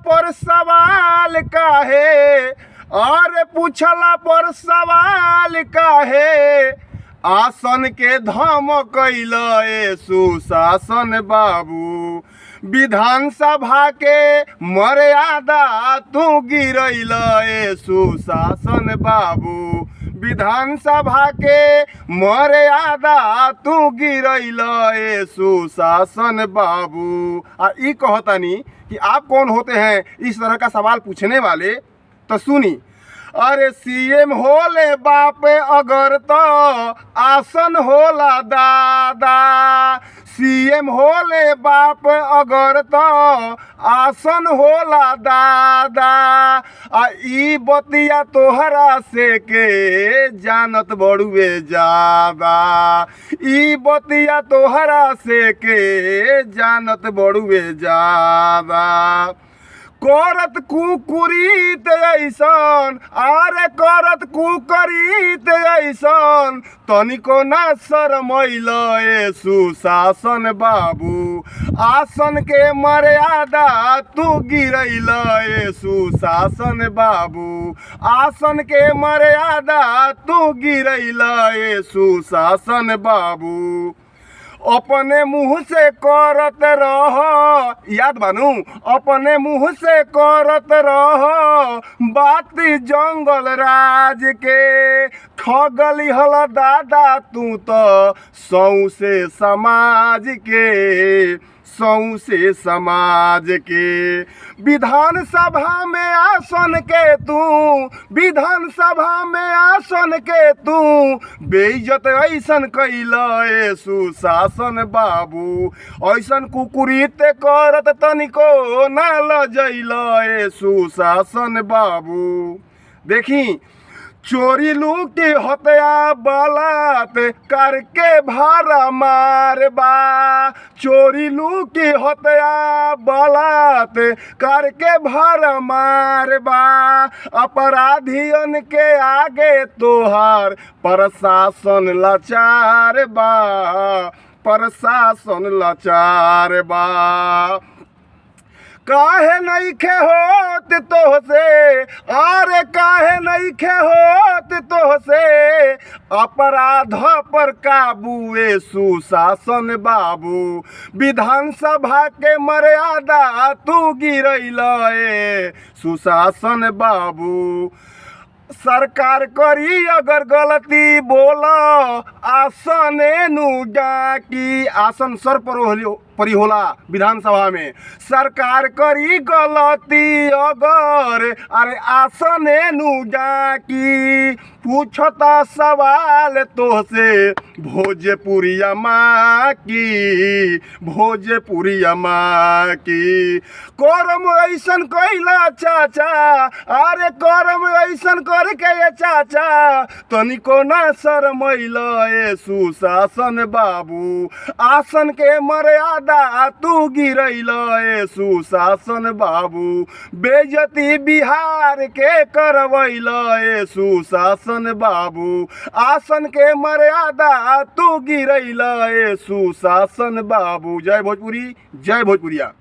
पर सवाल काहे, अरे पूछला पर सवाल काहे, आसन के धमकैल सुशासन बाबू, विधानसभा के मर्यादा तू गिरैल सुशासन बाबू, विधानसभा के मर्यादा तू गिरैल सुशासन बाबू। ई कहतानी कि आप कौन होते हैं इस तरह का सवाल पूछने वाले, तो सुनी। अरे सीएम होले बाप अगर तो आसन होला दादा, सीएम होले बाप अगर तो आसन होला दादा, ई बतिया तोहरा से के जानत बड़ुए जादा, ई बतिया तोहरा से के जानत बड़ुए जादा। करत कुकुरीत ऐसन, अरे करत कुकरीत ऐसन, तनिको ना शरमैल सुशासन बाबू, आसन के मर्यादा तू गिरैल सुशासन बाबू, आसन के मर्यादा तू गिरैल सुशासन बाबू। अपने मुँह से करत रह, याद बानू, अपने मुँह से करत रह बात जंगल राज के, ठगली हल दादा तू तो सौसे समाज के, सौसे समाज के। विधानसभा में आसन के तू, विधानसभा में आसन के तू बेइज्जत ऐसन कैल सुशासन बाबू, ऐसन कुकुरीत करत तनिको ना लजैल सुशासन बाबू। देखी, चोरी लूटी हत्या बलात करके भारा मारबा, चोरी लूटी हत्या बलात करके भारा मारबा, अपराधियन के आगे तोहार प्रशासन लाचार बा, प्रशासन लाचार बा। काहे नइखे होत तोहसे, अरे काहे नइखे होत तोहसे अपराध पर काबूए सुशासन बाबू, विधानसभा के मर्यादा तू गिरैल सुशासन बाबू। सरकार करी अगर गलती बोला आसने नु डाकी, आसन सर परी होला विधानसभा में। सरकार करी गलती अगर, अरे आसने नु डाकी, पूछता सवाल तोहसे भोजपुरिया माँ की, भोजपुरिया माँ की। करम ऐसन कैला चाचा, अरे करम ऐसन करके ये चाचा, तनिको ना शरमैल सुशासन बाबू, आसन के मर्यादा तू गिरैल सुशासन बाबू, बेइज्जती बिहार के करवैल सुशासन बाबू, आसन के मर्यादा तू गिरैल सुशासन बाबू। जय भोजपुरी, जय भोजपुरिया।